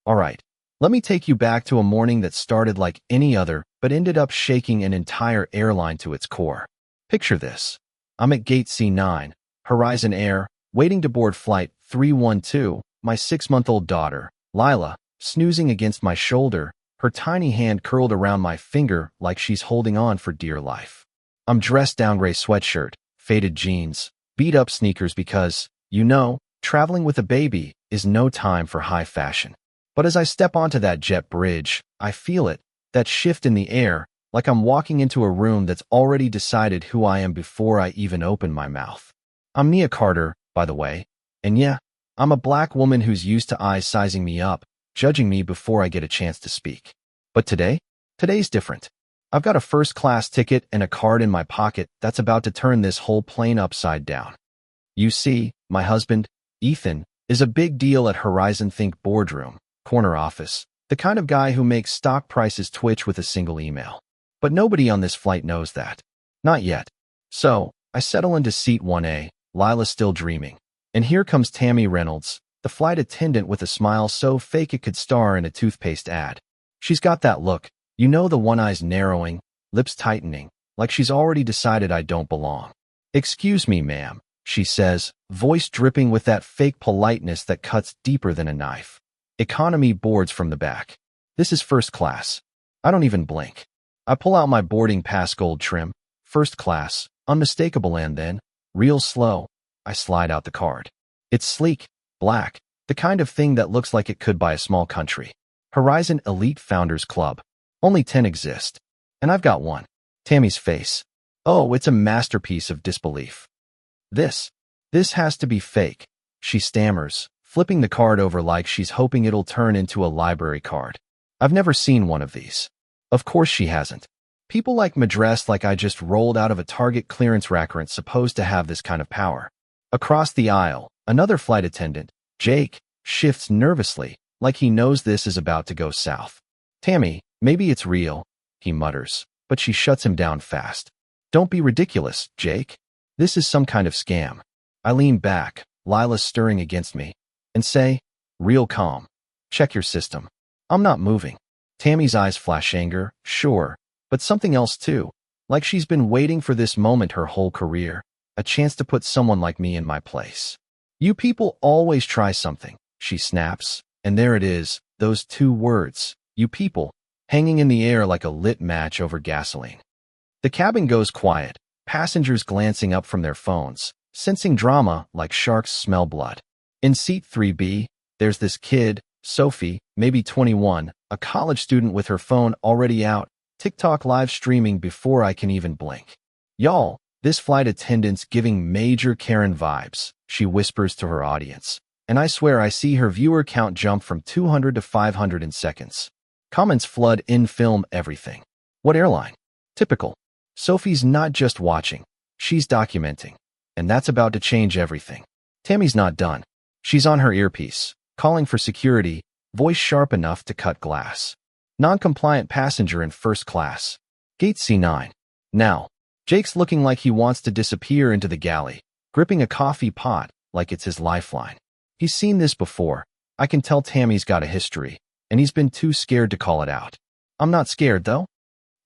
Alright, let me take you back to a morning that started like any other, but ended up shaking an entire airline to its core. Picture this. I'm at gate C9, Horizon Air, waiting to board flight 312, my 6-month-old daughter, Lila, snoozing against my shoulder, her tiny hand curled around my finger like she's holding on for dear life. I'm dressed down gray sweatshirt, faded jeans, beat-up sneakers because, traveling with a baby is no time for high fashion. But as I step onto that jet bridge, I feel it, that shift in the air, like I'm walking into a room that's already decided who I am before I even open my mouth. I'm Nia Carter, by the way, and yeah, I'm a black woman who's used to eyes sizing me up, judging me before I get a chance to speak. But today's different. I've got a first-class ticket and a card in my pocket that's about to turn this whole plane upside down. You see, my husband, Ethan, is a big deal at Horizon Think boardroom, corner office, the kind of guy who makes stock prices twitch with a single email. But nobody on this flight knows that. Not yet. So, I settle into seat 1A, Lila's still dreaming. And here comes Tammy Reynolds, the flight attendant with a smile so fake it could star in a toothpaste ad. She's got that look, the one eye's narrowing, lips tightening, like she's already decided I don't belong. "Excuse me, ma'am," she says, voice dripping with that fake politeness that cuts deeper than a knife. "Economy boards from the back. This is first class." I don't even blink. I pull out my boarding pass, gold trim, first class, unmistakable, and then, real slow, I slide out the card. It's sleek, black, the kind of thing that looks like it could buy a small country. Horizon Elite Founders Club. Only 10 exist. And I've got one. Tammy's face. Oh, it's a masterpiece of disbelief. This has to be fake," she stammers, flipping the card over like she's hoping it'll turn into a library card. "I've never seen one of these." Of course she hasn't. People like me dressed like I just rolled out of a Target clearance rack aren't supposed to have this kind of power. Across the aisle, another flight attendant, Jake, shifts nervously, like he knows this is about to go south. "Tammy, maybe it's real," he mutters, but she shuts him down fast. "Don't be ridiculous, Jake. This is some kind of scam." I lean back, Lila stirring against me, and say, real calm, "Check your system." I'm not moving. Tammy's eyes flash anger, sure, but something else too, like she's been waiting for this moment her whole career, a chance to put someone like me in my place. "You people always try something," she snaps, and there it is, those two words, "you people," hanging in the air like a lit match over gasoline. The cabin goes quiet, passengers glancing up from their phones, sensing drama like sharks smell blood. In seat 3B, there's this kid, Sophie, maybe 21, a college student with her phone already out, TikTok live streaming before I can even blink. "Y'all, this flight attendant's giving major Karen vibes," she whispers to her audience, and I swear I see her viewer count jump from 200 to 500 in seconds. Comments flood in, film everything. "What airline?" Typical. Sophie's not just watching, she's documenting. And that's about to change everything. Tammy's not done. She's on her earpiece, calling for security, voice sharp enough to cut glass. "Non-compliant passenger in first class. Gate C9. Now." Jake's looking like he wants to disappear into the galley, gripping a coffee pot like it's his lifeline. He's seen this before. I can tell Tammy's got a history, and he's been too scared to call it out. I'm not scared, though.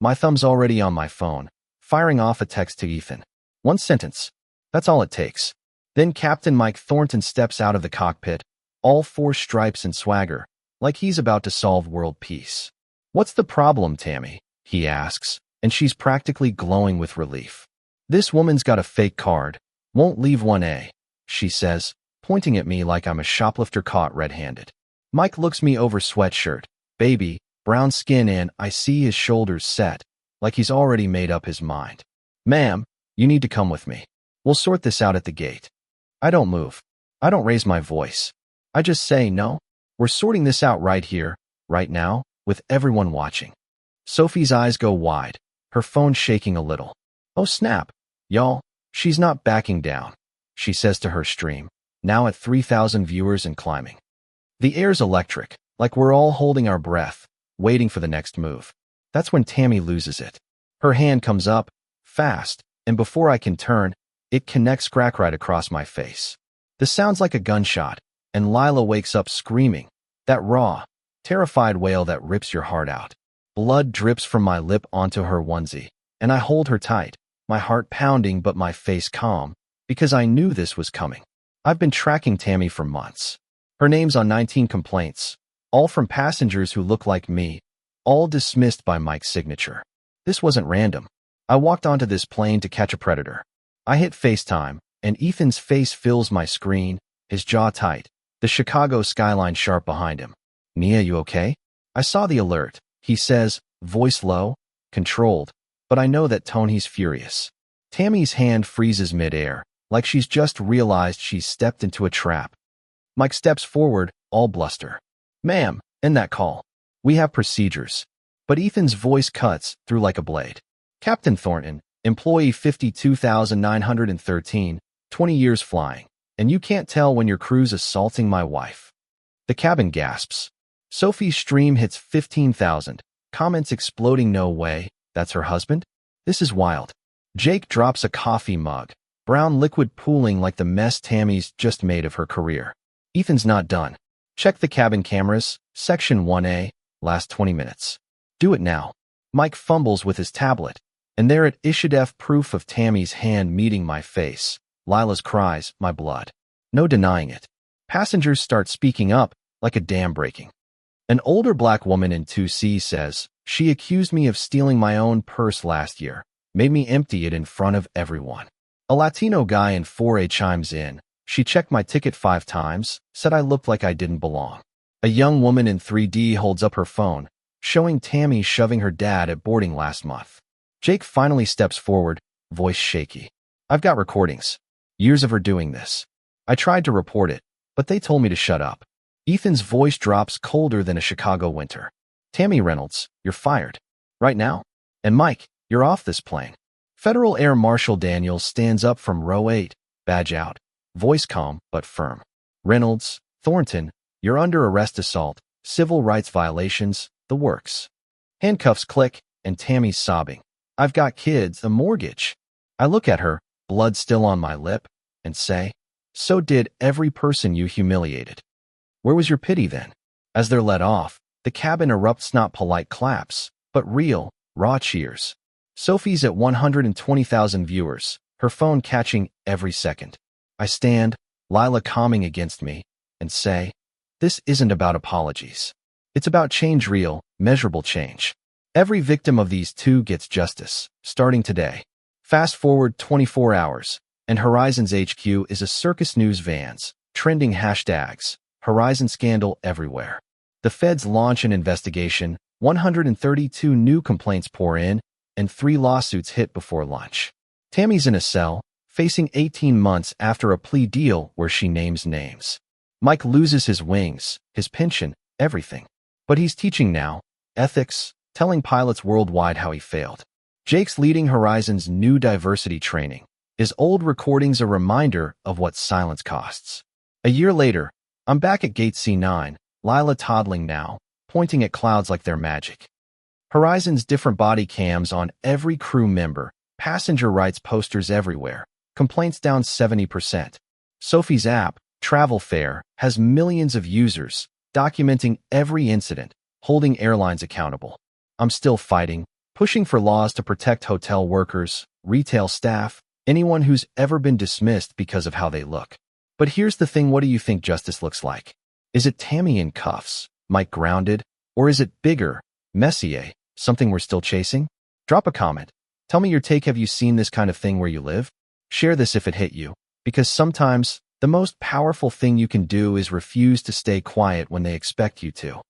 My thumb's already on my phone, firing off a text to Ethan. One sentence. That's all it takes. Then Captain Mike Thornton steps out of the cockpit, all 4 stripes and swagger, like he's about to solve world peace. "What's the problem, Tammy?" he asks, and she's practically glowing with relief. "This woman's got a fake card. Won't leave 1A, she says, pointing at me like I'm a shoplifter caught red-handed. Mike looks me over sweatshirt, baby, brown skin, and I see his shoulders set, like he's already made up his mind. "Ma'am, you need to come with me. We'll sort this out at the gate." I don't move. I don't raise my voice. I just say, "No, we're sorting this out right here, right now, with everyone watching." Sophie's eyes go wide, her phone shaking a little. "Oh snap, y'all, she's not backing down," she says to her stream, now at 3,000 viewers and climbing. The air's electric, like we're all holding our breath, waiting for the next move. That's when Tammy loses it. Her hand comes up, fast, and before I can turn, it connects crack right across my face. This sounds like a gunshot, and Lila wakes up screaming. That raw, Terrified wail that rips your heart out. Blood drips from my lip onto her onesie, and I hold her tight, my heart pounding but my face calm, because I knew this was coming. I've been tracking Tammy for months. Her name's on 19 complaints, all from passengers who look like me, all dismissed by Mike's signature. This wasn't random. I walked onto this plane to catch a predator. I hit FaceTime, and Ethan's face fills my screen, his jaw tight, the Chicago skyline sharp behind him. "Mia, you okay?" I saw the alert. He says, voice low, controlled, but I know that tone he's furious. Tammy's hand freezes midair, like she's just realized she's stepped into a trap. Mike steps forward, all bluster. "Ma'am, end that call. We have procedures." But Ethan's voice cuts through like a blade. "Captain Thornton, employee 52,913, 20 years flying, and you can't tell when your crew's assaulting my wife." The cabin gasps. Sophie's stream hits 15,000, comments exploding. "No way, that's her husband? This is wild." Jake drops a coffee mug, brown liquid pooling like the mess Tammy's just made of her career. "Ethan's not done. Check the cabin cameras, section 1A, last 20 minutes. Do it now." Mike fumbles with his tablet, and there it issued proof of Tammy's hand meeting my face. Lila's cries, my blood. No denying it. Passengers start speaking up, like a dam breaking. An older black woman in 2C says, "She accused me of stealing my own purse last year, made me empty it in front of everyone." A Latino guy in 4A chimes in, "She checked my ticket 5 times, said I looked like I didn't belong." A young woman in 3D holds up her phone, showing Tammy shoving her dad at boarding last month. Jake finally steps forward, voice shaky. "I've got recordings. Years of her doing this. I tried to report it, but they told me to shut up." Ethan's voice drops colder than a Chicago winter. "Tammy Reynolds, you're fired. Right now. And Mike, you're off this plane." Federal Air Marshal Daniels stands up from row 8, badge out, voice calm but firm. "Reynolds, Thornton, you're under arrest, assault, civil rights violations, the works." Handcuffs click, and Tammy's sobbing. "I've got kids, a mortgage." I look at her, blood still on my lip, and say, "So did every person you humiliated. Where was your pity then?" As they're let off, the cabin erupts, not polite claps, but real, raw cheers. Sophie's at 120,000 viewers, her phone catching every second. I stand, Lila calming against me, and say, "This isn't about apologies. It's about change, real, measurable change. Every victim of these two gets justice, starting today." Fast forward 24 hours, and Horizon's HQ is a circus news vans, trending hashtags, Horizon scandal everywhere. The feds launch an investigation, 132 new complaints pour in, and 3 lawsuits hit before lunch. Tammy's in a cell, facing 18 months after a plea deal where she names names. Mike loses his wings, his pension, everything. But he's teaching now, ethics, telling pilots worldwide how he failed. Jake's leading Horizon's new diversity training. His old recordings a reminder of what silence costs. A year later, I'm back at Gate C9, Lila toddling now, pointing at clouds like they're magic. Horizon's different body cams on every crew member, passenger rights posters everywhere, complaints down 70%. Sophie's app, Travel Fair, has millions of users, documenting every incident, holding airlines accountable. I'm still fighting, pushing for laws to protect hotel workers, retail staff, anyone who's ever been dismissed because of how they look. But here's the thing, what do you think justice looks like? Is it Tammy in cuffs, Mike grounded, or is it bigger, messier, something we're still chasing? Drop a comment. Tell me your take. Have you seen this kind of thing where you live? Share this if it hit you, because sometimes the most powerful thing you can do is refuse to stay quiet when they expect you to.